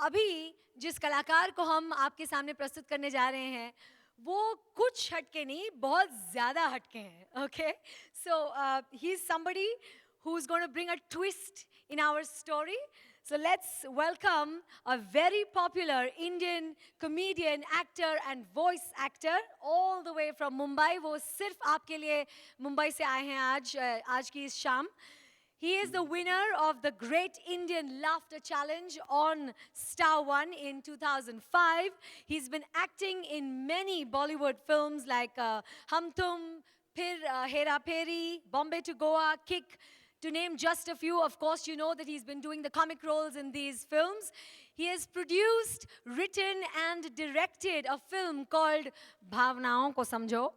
अभी जिस कलाकार को हम आपके सामने प्रस्तुत करने जा रहे हैं वो कुछ हटके नहीं बहुत ज़्यादा हटके हैं. Okay, so he is somebody who's going to bring a twist in our story. So let's welcome a very popular Indian comedian, actor and voice actor all the way from Mumbai. वो सिर्फ आपके लिए मुंबई से आए हैं आज की इस शाम. He is the winner of the Great Indian Laughter Challenge on Star One in 2005. He's been acting in many Bollywood films like Hum Tum, Hera Pheri, Bombay to Goa, Kick, to name just a few. Of course, you know that he's been doing the comic roles in these films. He has produced, written and directed a film called Bhavnaon Ko Samjho.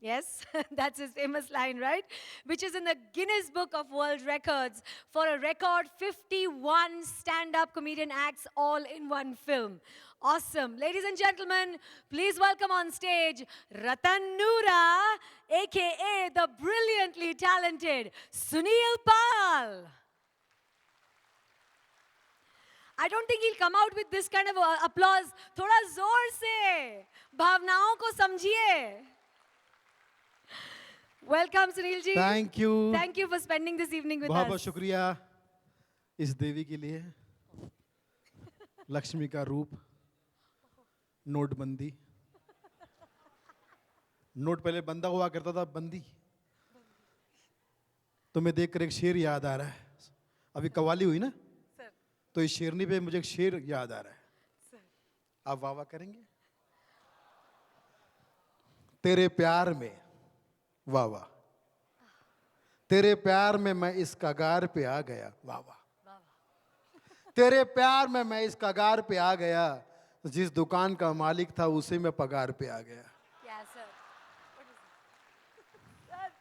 Yes, that's his famous line, right? Which is in the Guinness Book of World Records for a record 51 stand-up comedian acts all in one film. Awesome. Ladies and gentlemen, please welcome on stage Ratan Noora, aka the brilliantly talented Sunil Pal. I don't think he'll come out with this kind of applause. Thoda zor se. Bhavnaon ko samjhiye. Welcome, Sunil ji. Thank you. Thank you for spending this evening with बहुत us. बहुत शुक्रिया इस देवी के लिए. लक्ष्मी का रूप, नोटबंदी. Note पहले बंदा हुआ करता था, बंदी. तुम्हें देखकर एक शेर याद आ रहा है. अभी कव्वाली हुई ना, Sir, तो इस शेरनी पे मुझे एक शेर याद आ रहा है. sir. आप वाह वाह करेंगे? तेरे प्यार में वाह वाह, तेरे प्यार में मैं इस कगार पे आ गया. वाह वाह. तेरे प्यार में मैं इस कगार पे आ गया, जिस दुकान का मालिक था उसे मैं पगार पे आ गया. Yeah, sir. What is it? Sir.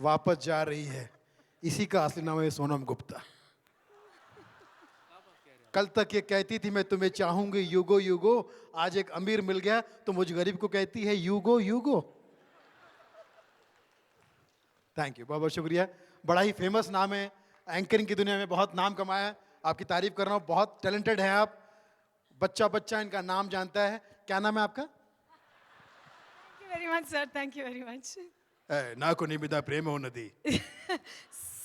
वापस जा रही है, इसी का असली नाम है सोनम गुप्ता. कल तक ये कहती थी मैं तुम्हें चाहूंगी युगो युगो, आज एक अमीर मिल गया तो मुझ गरीब को कहती है युगो युगो. थैंक यू, बहुत बहुत शुक्रिया. बड़ा ही फेमस नाम है, एंकरिंग की दुनिया में बहुत नाम कमाया. आपकी तारीफ कर रहा हूँ, बहुत टैलेंटेड हैं आप. बच्चा बच्चा इनका नाम जानता है. क्या नाम है आपका? Thank you very much, sir. Thank you very much. नाको निमिदा प्रेम हो नदी.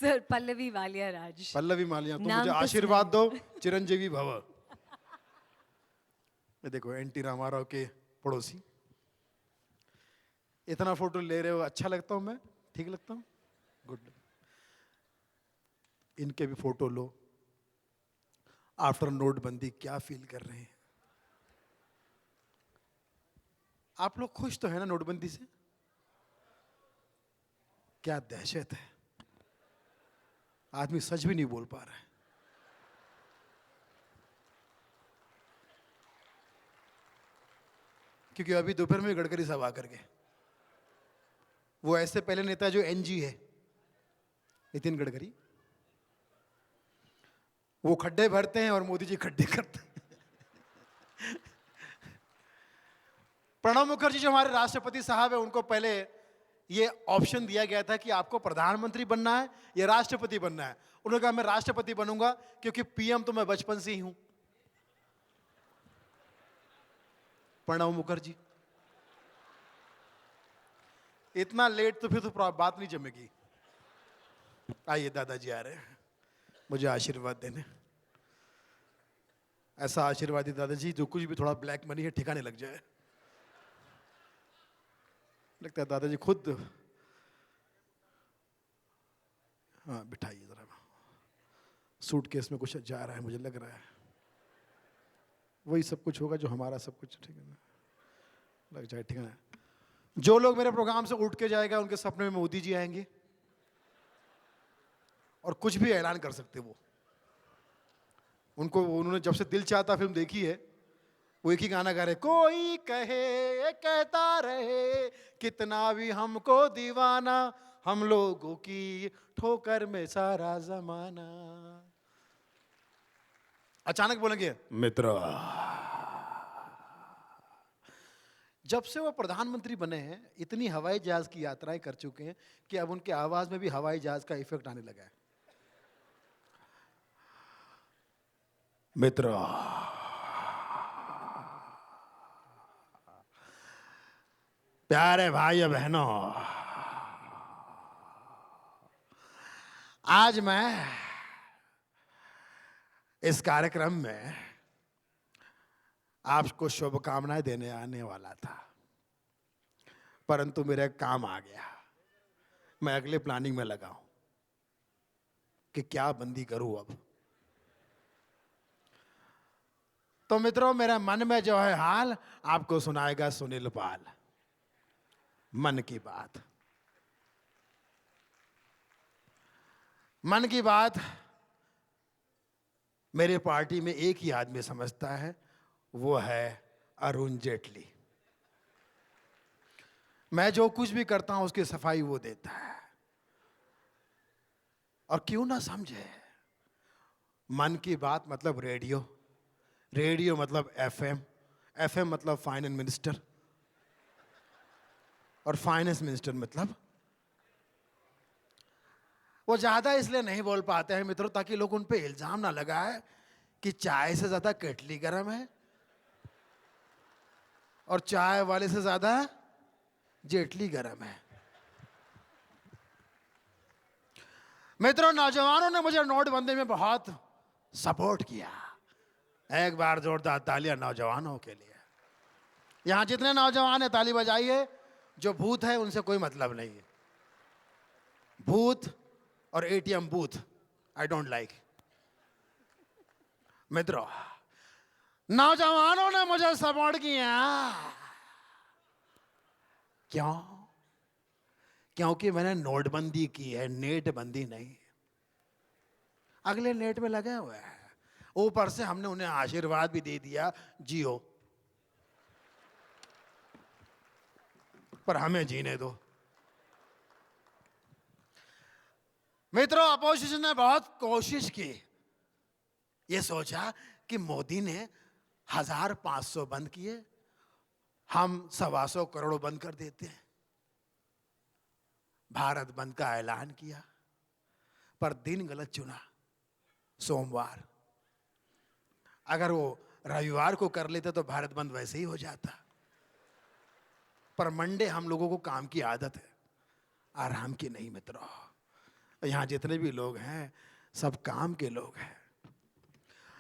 Sir, Pallavi Walia Raj. Pallavi Mallya, तुम नाम मुझे तो आशीर्वाद दो, चिरंजीवी भव. ये देखो एनटी रामाराव के पड़ोसी. इतना फोटो ले रहे हो, अच्छा लगता हूँ मैं? ठीक लगता हूँ? गुड. इनके भी फोटो लो. आफ्टर नोटबंदी क्या फील कर रहे हैं आप लोग? खुश तो है ना नोटबंदी से? क्या दहशत है, आदमी सच भी नहीं बोल पा रहा है. क्योंकि अभी दोपहर में गडकरी साहब आकर के, वो ऐसे पहले नेता जो एनजी है, नितिन गडकरी, वो खड्डे भरते हैं और मोदी जी खड्डे करते हैं. प्रणब मुखर्जी जो हमारे राष्ट्रपति साहब है, उनको पहले ये ऑप्शन दिया गया था कि आपको प्रधानमंत्री बनना है या राष्ट्रपति बनना है. उन्होंने कहा मैं राष्ट्रपति बनूंगा क्योंकि पीएम तो मैं बचपन से ही हूं. प्रणब मुखर्जी इतना लेट तो फिर तो बात नहीं जमेगी. आइए दादाजी आ रहे हैं मुझे आशीर्वाद देने. ऐसा आशीर्वादी दादाजी जो कुछ भी थोड़ा ब्लैक मनी है ठिकाने लग जाए. लगता है दादाजी खुद. हाँ बिठाइए जरा. सूटकेस में कुछ जा रहा है मुझे लग रहा है. वही सब कुछ होगा जो हमारा सब कुछ ठीक है लग जाए. ठीक है. जो लोग मेरे प्रोग्राम से उठ के जाएगा उनके सपने में मोदी जी आएंगे और कुछ भी ऐलान कर सकते. वो उनको, उन्होंने जब से दिल चाहता फिल्म देखी है, वो एक ही गाना गा रहे, कोई कहे कहता रहे कितना भी हमको दीवाना, हम लोगों की ठोकर में सारा जमाना. अचानक बोलेंगे मित्र. जब से वो प्रधानमंत्री बने हैं इतनी हवाई जहाज की यात्राएं कर चुके हैं कि अब उनके आवाज में भी हवाई जहाज का इफेक्ट आने लगा है. मित्र प्यारे भाइयों बहनों, आज मैं इस कार्यक्रम में आपको शुभकामनाएं देने आने वाला था, परंतु मेरा एक काम आ गया। मैं अगले प्लानिंग में लगा हूं कि क्या बंदी करूं अब। तो मित्रों, मेरे मन में जो है हाल आपको सुनाएगा सुनील पाल। मन की बात। मन की बात मेरे पार्टी में एक ही आदमी समझता है, वो है अरुण जेटली। मैं जो कुछ भी करता हूं उसकी सफाई वो देता है। और क्यों ना समझे, मन की बात मतलब रेडियो, रेडियो मतलब एफएम, एफएम मतलब फाइनेंस मिनिस्टर, और फाइनेंस मिनिस्टर मतलब वो ज्यादा इसलिए नहीं बोल पाते हैं मित्रों, ताकि लोग उन पे इल्जाम ना लगाए कि चाय से ज्यादा केटली गर्म है और चाय वाले से ज्यादा जेटली गर्म है। मित्रों, नौजवानों ने मुझे नोटबंदी में बहुत सपोर्ट किया। एक बार जोरदार तालियां नौजवानों के लिए। यहां जितने नौजवान हैं ताली बजाइए। जो भूत है उनसे कोई मतलब नहीं है। भूत और ATM booth I don't like. मित्रों, नौजवानों ने मुझे सपोर्ट किया। क्यों? क्योंकि मैंने नोटबंदी की है, नेट बंदी नहीं। अगले नेट में लगे हुए हैं। ऊपर से हमने उन्हें आशीर्वाद भी दे दिया, जियो, पर हमें जीने दो। मित्रों, अपोजिशन ने बहुत कोशिश की। ये सोचा कि मोदी ने 1500 बंद किए, हम 125 करोड़ बंद कर देते हैं। भारत बंद का ऐलान किया, पर दिन गलत चुना, सोमवार। अगर वो रविवार को कर लेते तो भारत बंद वैसे ही हो जाता। पर मंडे हम लोगों को काम की आदत है, आराम की नहीं। मित्रों, यहां जितने भी लोग हैं सब काम के लोग हैं।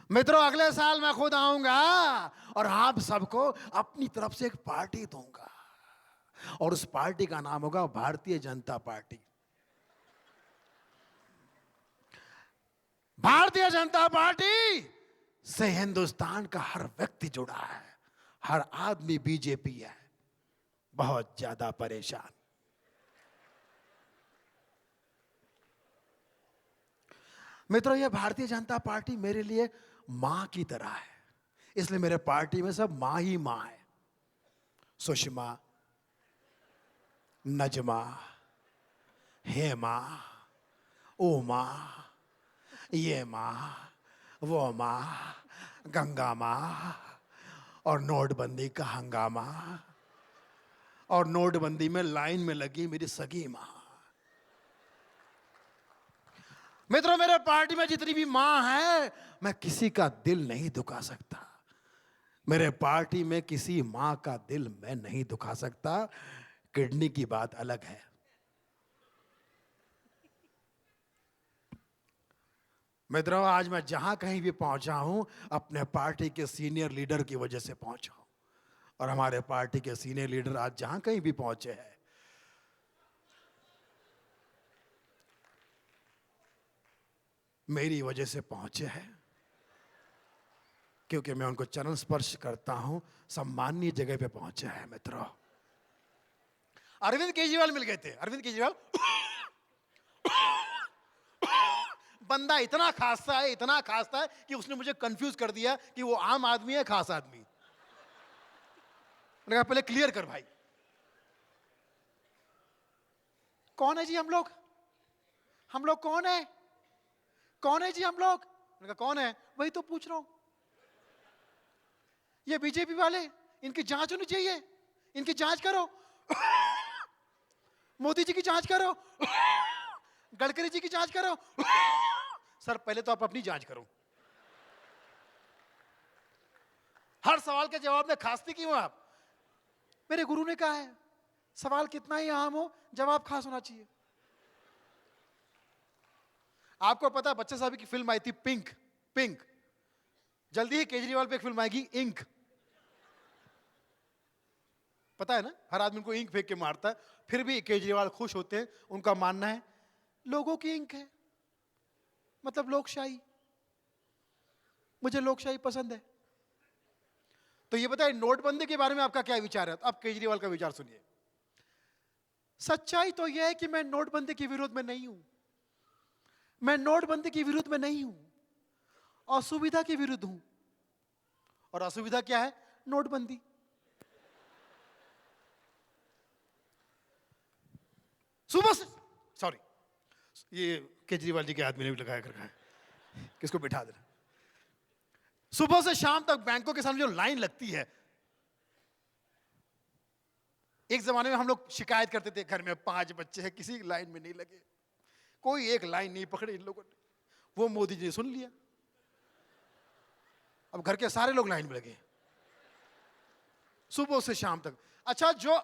मित्रों, अगले साल मैं खुद आऊंगा और आप सबको अपनी तरफ से एक पार्टी दूंगा, और उस पार्टी का नाम होगा भारतीय जनता पार्टी। भारतीय जनता पार्टी से हिंदुस्तान का हर व्यक्ति जुड़ा है, हर आदमी बीजेपी है, बहुत ज्यादा परेशान। मित्रों, यह भारतीय जनता पार्टी मेरे लिए मां की तरह है, इसलिए मेरे पार्टी में सब मां ही मां है। सुषमा, नजमा, हेमा, उमा, ये मां, वो मां, गंगा मां, और नोटबंदी का हंगामा, और नोटबंदी में लाइन में लगी मेरी सगी मां। मित्रों, मेरे पार्टी में जितनी भी मां है, मैं किसी का दिल नहीं दुखा सकता। मेरे पार्टी में किसी मां का दिल मैं नहीं दुखा सकता। किडनी की बात अलग है। मित्रों, आज मैं जहां कहीं भी पहुंचा हूं, अपने पार्टी के सीनियर लीडर की वजह से पहुंचा हूं, और हमारे पार्टी के सीनियर लीडर आज जहां कहीं भी पहुंचे हैं, मेरी वजह से पहुंचे हैं, क्योंकि मैं उनको चरण स्पर्श करता हूं, सम्माननीय जगह पे पहुंचे हैं। मित्रों, अरविंद केजरीवाल मिल गए थे। अरविंद केजरीवाल बंदा इतना खासा है, इतना खासा है कि उसने मुझे कंफ्यूज कर दिया कि वो आम आदमी है खास आदमी। मैंने कहा पहले क्लियर कर भाई, कौन है जी हम लोग? हम लोग कौन है? कौन है जी हम लोग? मैंने कहा कौन है? वही तो पूछ रहा हूं। ये बीजेपी वाले, इनकी जांच होनी चाहिए, इनकी जांच करो। मोदी जी की जांच करो, गडकरी जी की जांच करो। सर, पहले तो आप अपनी जांच करो। हर सवाल के जवाब में खांसती क्यों आप? मेरे गुरु ने कहा है, सवाल कितना ही आम हो, जवाब खास होना चाहिए। आपको पता है बच्चे साहब की फिल्म आई थी पिंक, पिंक। जल्दी ही केजरीवाल पे एक फिल्म आएगी इंक। पता है ना, हर आदमी उनको इंक फेंक के मारता है, फिर भी केजरीवाल खुश होते हैं। उनका मानना है लोगों की इंक है, मतलब लोकशाही, मुझे लोकशाही पसंद है। तो ये बताइए नोटबंदी के बारे में आपका क्या विचार है? अब केजरीवाल का विचार सुनिए। सच्चाई तो यह है कि मैं नोटबंदी के विरोध में नहीं हूं, मैं नोटबंदी के विरुद्ध में नहीं हूं, असुविधा के विरुद्ध हूं। और असुविधा क्या है? नोटबंदी। सुबह से, सॉरी, ये केजरीवाल जी के आदमी ने भी लगाया कर रखा है, किसको बिठा देना। सुबह से शाम तक बैंकों के सामने जो लाइन लगती है, एक जमाने में हम लोग शिकायत करते थे घर में 5 बच्चे हैं, किसी लाइन में नहीं लगे, कोई एक लाइन नहीं पकड़ी इन लोगों ने। वो मोदी जी ने सुन लिया, अब घर के सारे लोग लाइन में लगे सुबह से शाम तक। अच्छा, जो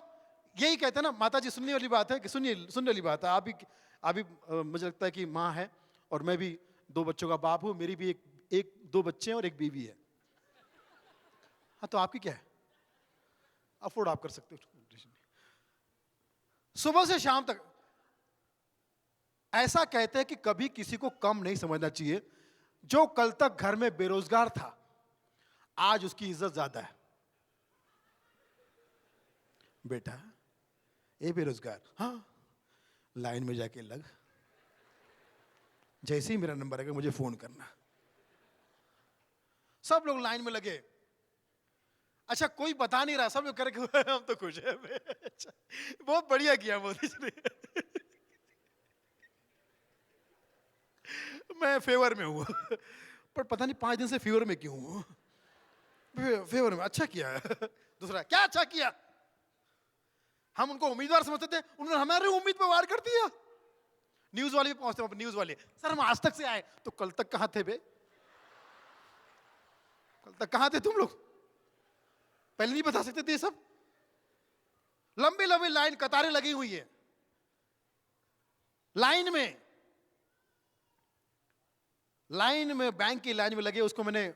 यही कहते हैं ना, माता जी सुनने वाली बात है कि सुनने वाली बात है। आप भी मुझे लगता है कि माँ है, और मैं भी 2 बच्चों का बाप हूं, मेरी भी एक 2 बच्चे हैं और एक बीवी है। हाँ, तो आपकी क्या है? अफोर्ड आप कर सकते हो। सुबह से शाम तक ऐसा कहते हैं कि कभी किसी को कम नहीं समझना चाहिए। जो कल तक घर में बेरोजगार था, आज उसकी इज्जत ज्यादा है। बेटा, ए बेरोजगार, हाँ, लाइन में जाके लग, जैसे ही मेरा नंबर आएगा मुझे फोन करना। सब लोग लाइन में लगे। अच्छा, कोई बता नहीं रहा, सब लोग कह रहे हम तो खुश हैं। अच्छा, बहुत बढ़िया किया मोदी जी ने। मैं फेवर में हूँ, पर पता नहीं 5 दिन से फेवर में क्यों हूँ। फेवर में, अच्छा किया। दूसरा, क्या अच्छा किया? हम उनको उम्मीदवार समझते थे, उन्होंने हमारी उम्मीद पे वार कर दिया। न्यूज वाले भी पहुंचते, न्यूज वाले, सर हम आज तक से आए, तो कल तक कहां थे बे? कल तक कहां थे तुम लोग? पहले नहीं बता सकते थे ये सब? लंबी लंबी लाइन, कतारें लगी हुई है लाइन में बैंक की लाइन में लगे। उसको मैंने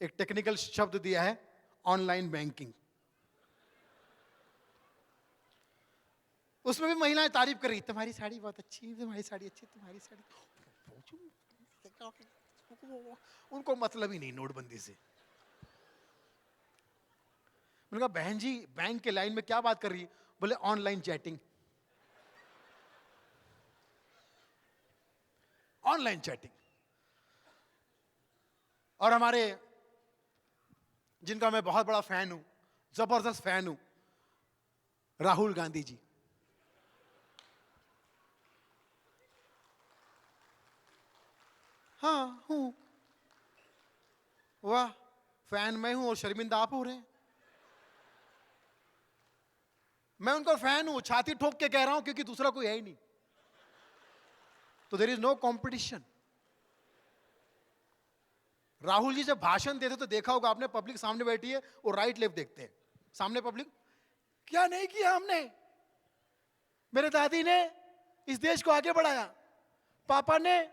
एक टेक्निकल शब्द दिया है, ऑनलाइन बैंकिंग। उसमें भी महिलाएं तारीफ कर रही, तुम्हारी साड़ी बहुत अच्छी है, तुम्हारी साड़ी अच्छी है, तुम्हारी साड़ी। उनको मतलब ही नहीं नोटबंदी से। मैंने कहा बहन जी, बैंक के लाइन में क्या बात कर रही है? बोले ऑनलाइन चैटिंग। Online chatting. और हमारे, जिनका मैं बहुत बड़ा फैन हूं, जबरदस्त फैन हूं, राहुल गांधी जी। हाँ हूं, वाह, फैन मैं हूं और शर्मिंदा आप हो रहे हैं। मैं उनका फैन हूं, छाती ठोक के कह रहा हूं, क्योंकि दूसरा कोई है ही नहीं, तो there is no competition. Rahul ji जब भाषण देते तो देखा होगा आपने, पब्लिक सामने बैठी है, वो राइट लेफ्ट देखते हैं। सामने पब्लिक, क्या नहीं किया हमने? मेरे दादी ने इस देश को आगे बढ़ाया, पापा ने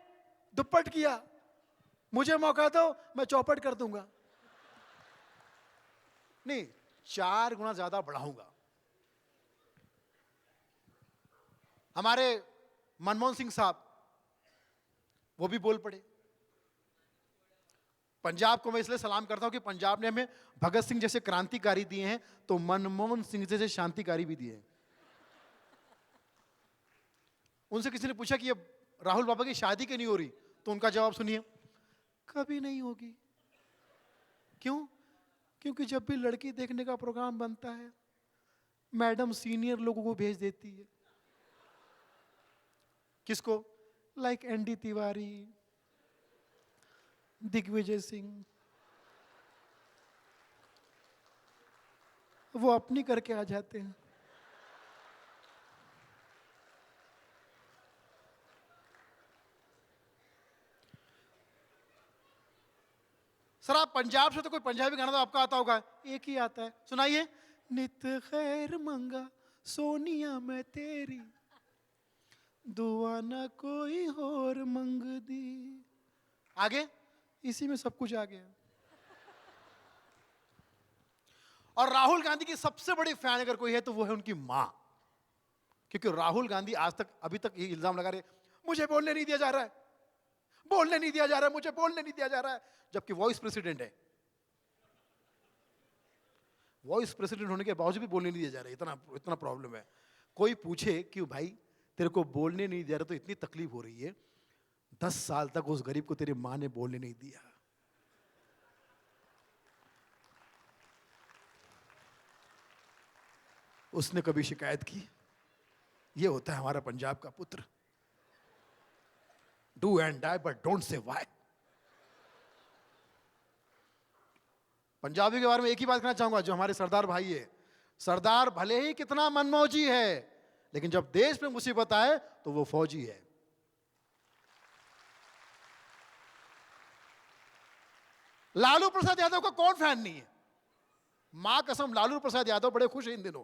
दुप्पट किया, मुझे मौका दो मैं चौपट कर दूंगा। नहीं, 4 गुना ज्यादा बढ़ाऊंगा। हमारे मनमोहन सिंह साहब, वो भी बोल पड़े। पंजाब को मैं इसलिए सलाम करता हूं कि पंजाब ने हमें भगत सिंह जैसे क्रांतिकारी दिए हैं, तो मनमोहन सिंह जैसे शांतिकारी भी दिए हैं। उनसे किसी ने पूछा कि ये राहुल बाबा की शादी क्यों नहीं हो रही, तो उनका जवाब सुनिए, कभी नहीं होगी। क्यों? क्योंकि जब भी लड़की देखने का प्रोग्राम बनता है, मैडम सीनियर लोगों को भेज देती है। किसको? लाइक एनडी तिवारी, दिग्विजय सिंह, वो अपनी करके आ जाते हैं। सर आप पंजाब से, तो कोई पंजाबी गाना तो आपका आता होगा? एक ही आता है, सुनाइए। नित खैर मंगा सोनिया मैं तेरी दुआ ना कोई और मंग दी। आगे इसी में सब कुछ आ गया। और राहुल गांधी की सबसे बड़ी फैन अगर कोई है तो वो है उनकी मां, क्योंकि राहुल गांधी आज तक अभी तक ये इल्जाम लगा रहे मुझे बोलने नहीं दिया जा रहा है, बोलने नहीं दिया जा रहा है, मुझे बोलने नहीं दिया जा रहा है, जबकि वॉइस प्रेसिडेंट है। वॉइस प्रेसिडेंट होने के बावजूद भी बोलने नहीं दिया जा रहा है, इतना इतना प्रॉब्लम है। कोई पूछे कि भाई तेरे को बोलने नहीं दिया रहा तो इतनी तकलीफ हो रही है, 10 साल तक उस गरीब को तेरी मां ने बोलने नहीं दिया। उसने कभी शिकायत की? ये होता है हमारा पंजाब का पुत्र, do and die but don't say why. Punjabi के बारे में एक ही बात कहना चाहूंगा, जो हमारे सरदार भाई है, सरदार भले ही कितना मनमौजी है, लेकिन जब देश में मुसीबत आए तो वो फौजी है। लालू प्रसाद यादव का कौन फैन नहीं है? मां कसम, लालू प्रसाद यादव बड़े खुश हैं इन दिनों।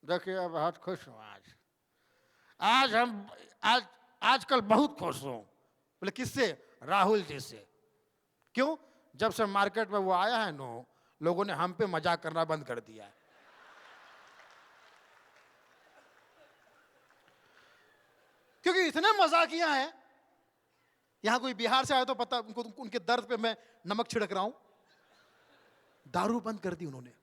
देखिए बहुत खुश हूं आज हम आजकल बहुत खुश हूं। बोले किससे? राहुल जी से। क्यों? जब से मार्केट में वो आया है नो, लोगों ने हम पे मजाक करना बंद कर दिया है। क्योंकि इतने मजाकिया हैं। यहां कोई बिहार से आया तो पता उनको, उनके दर्द पे मैं नमक छिड़क रहा हूं। दारू बंद कर दी उन्होंने,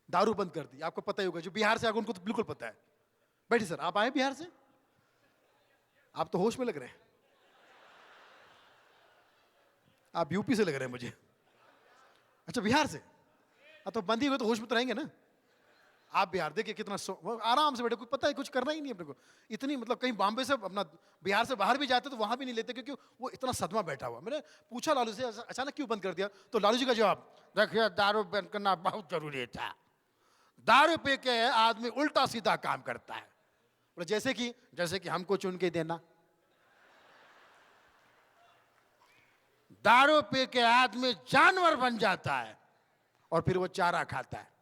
दारू बंद कर दी। आपको पता ही होगा, जो बिहार से आगे उनको तो बिल्कुल पता है। बैठिए सर, आप आए बिहार से? आप तो होश में लग रहे हैं। आप यूपी से लग रहे हैं मुझे। अच्छा बिहार से? तो बंद ही हुए तो होश में तो रहेंगे ना। आप बिहार देखिए कितना आराम से बैठे, कोई पता है कुछ करना ही नहीं अपने को। इतनी मतलब कहीं बॉम्बे से अपना बिहार से बाहर भी जाते तो वहां भी नहीं लेते, क्योंकि वो इतना सदमा बैठा हुआ। मैंने पूछा लालू से अचानक क्यों बंद कर दिया, तो लालू जी का जवाब, देखिए दारू बंद करना बहुत जरूरी था। दारू पी के आदमी उल्टा सीधा काम करता है। जैसे कि हमको चुन के देना। दारू पी के आदमी जानवर बन जाता है और फिर वो चारा खाता है।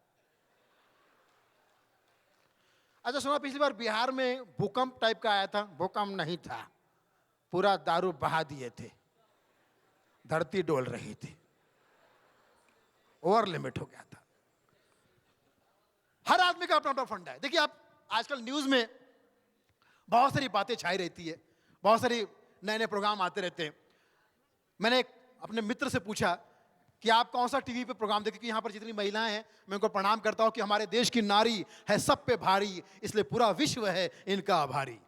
अच्छा सुना, पिछली बार बिहार में भूकंप टाइप का आया था? भूकंप नहीं था, पूरा दारू बहा दिए थे, धरती डोल रही थी, ओवर लिमिट हो गया था। हर आदमी का अपना अपना फंडा है। देखिए आप आजकल न्यूज में बहुत सारी बातें छाई रहती है, बहुत सारी नए नए प्रोग्राम आते रहते हैं। मैंने अपने मित्र से पूछा कि आप कौन सा टीवी पे प्रोग्राम देखें, कि यहाँ पर जितनी महिलाएं हैं मैं उनको प्रणाम करता हूं कि हमारे देश की नारी है सब पे भारी, इसलिए पूरा विश्व है इनका आभारी।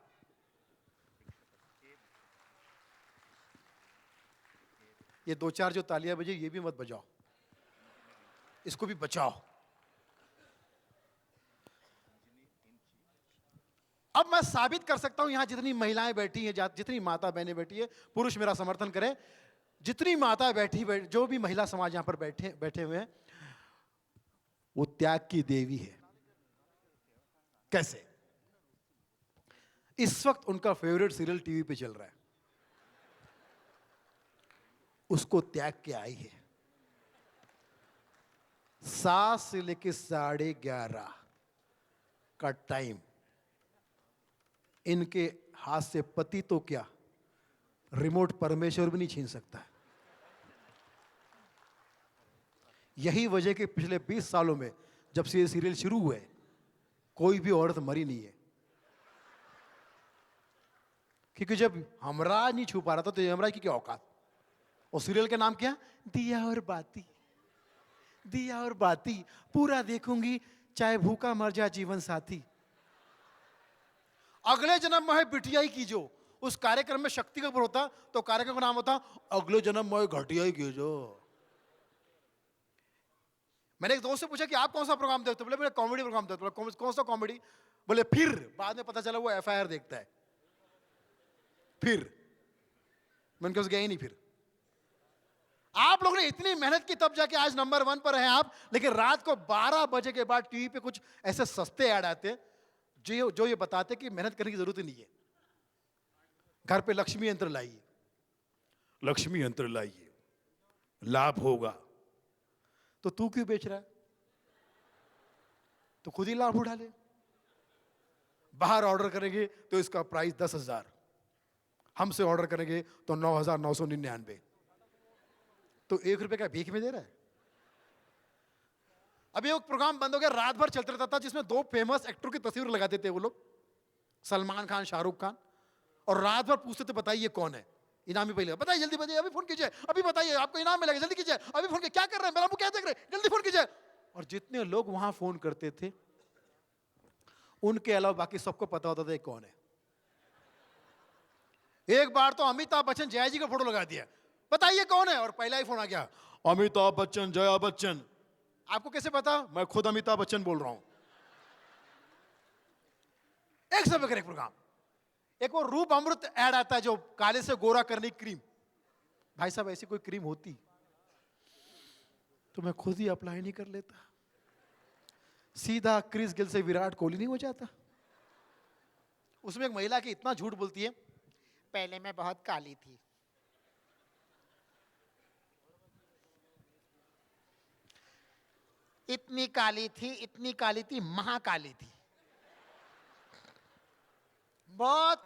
ये 2-4 जो तालियां बजे ये भी मत बजाओ, इसको भी बचाओ। अब मैं साबित कर सकता हूं, यहां जितनी महिलाएं बैठी हैं, जितनी माता बहनें बैठी है, पुरुष मेरा समर्थन करें, जितनी माता बैठी जो भी महिला समाज यहां पर बैठे हुए हैं, वो त्याग की देवी है। कैसे? इस वक्त उनका फेवरेट सीरियल टीवी पे चल रहा है, उसको त्याग के आई है। 7 से लेकर 11:30 का टाइम इनके हाथ से पति तो क्या, रिमोट परमेश्वर भी नहीं छीन सकता है। यही वजह कि पिछले 20 सालों में जब से ये सीरियल शुरू हुए, कोई भी औरत मरी नहीं है। क्योंकि जब हमराज नहीं छू पा रहा था तो यमराज की क्या औकात। और सीरियल का नाम क्या? दिया और बाती। दिया और बाती पूरा देखूंगी, चाहे भूखा मर जाए जीवन साथी। अगले जन्म में है बिटिया ही कीजो। उस कार्यक्रम में शक्ति का ऊपर होता तो कार्यक्रम का नाम होता अगले जन्म में घटिया ही कीजो। मैंने एक दोस्त से पूछा कि आप कौन सा प्रोग्राम देखते हो? बोले मैं कॉमेडी प्रोग्राम देखता हूं। कौन सा कॉमेडी? बोले फिर। बाद में पता चला वो FIR देखता है। फिर मैंने कहा गया ही नहीं। फिर आप लोगों ने इतनी मेहनत की तब जाके आज नंबर 1 पर हैं आप, लेकिन रात को 12 बजे के बाद टीवी पे कुछ ऐसे सस्ते ऐड आते हैं जो ये बताते कि मेहनत करने की जरूरत ही नहीं है। घर पे लक्ष्मी यंत्र लाइए, लक्ष्मी यंत्र लाइए, लाभ होगा। तो तू क्यों बेच रहा है? तो खुद ही लाभ उठा ले। बाहर ऑर्डर करेंगे तो इसका प्राइस 10,000, हमसे ऑर्डर करेंगे तो 9,999, तो 1 रुपए का भीख में दे रहा है। अभी एक प्रोग्राम बंद हो गया, रात भर चलते रहता था, जिसमें 2 फेमस एक्टर की तस्वीर लगा देते वो लोग, सलमान खान, शाहरुख खान, और रात भर पूछते थे बताइए कौन है, इनामी पहले बताइए, जल्दी बताइए, अभी फोन कीजिए, अभी बताइए आपको इनाम मिलेगा, जल्दी कीजिए, अभी फोन कीजिए, क्या कर रहे हैं, मेरा मुंह क्या देख रहे हैं, जल्दी फोन कीजिए। और जितने लोग वहां फोन करते थे, उनके अलावा बाकी सबको पता होता था ये कौन है। एक बार तो अमिताभ बच्चन जया जी का फोटो लगा दिया, बताइए कौन है, और पहला ही फोन आ गया, अमिताभ बच्चन, जया बच्चन। आपको कैसे पता? मैं खुद अमिताभ बच्चन बोल रहा हूं। एक समय का एक प्रोग्राम, एक वो रूप अमृत ऐड आता है, जो काले से गोरा करने की क्रीम। भाई साहब, ऐसी कोई क्रीम होती तो मैं खुद ही अप्लाई नहीं कर लेता, सीधा क्रिस गिल से विराट कोहली नहीं हो जाता। उसमें एक महिला की इतना झूठ बोलती है, पहले मैं बहुत काली थी, इतनी काली थी, इतनी काली थी, महाकाली थी, बहुत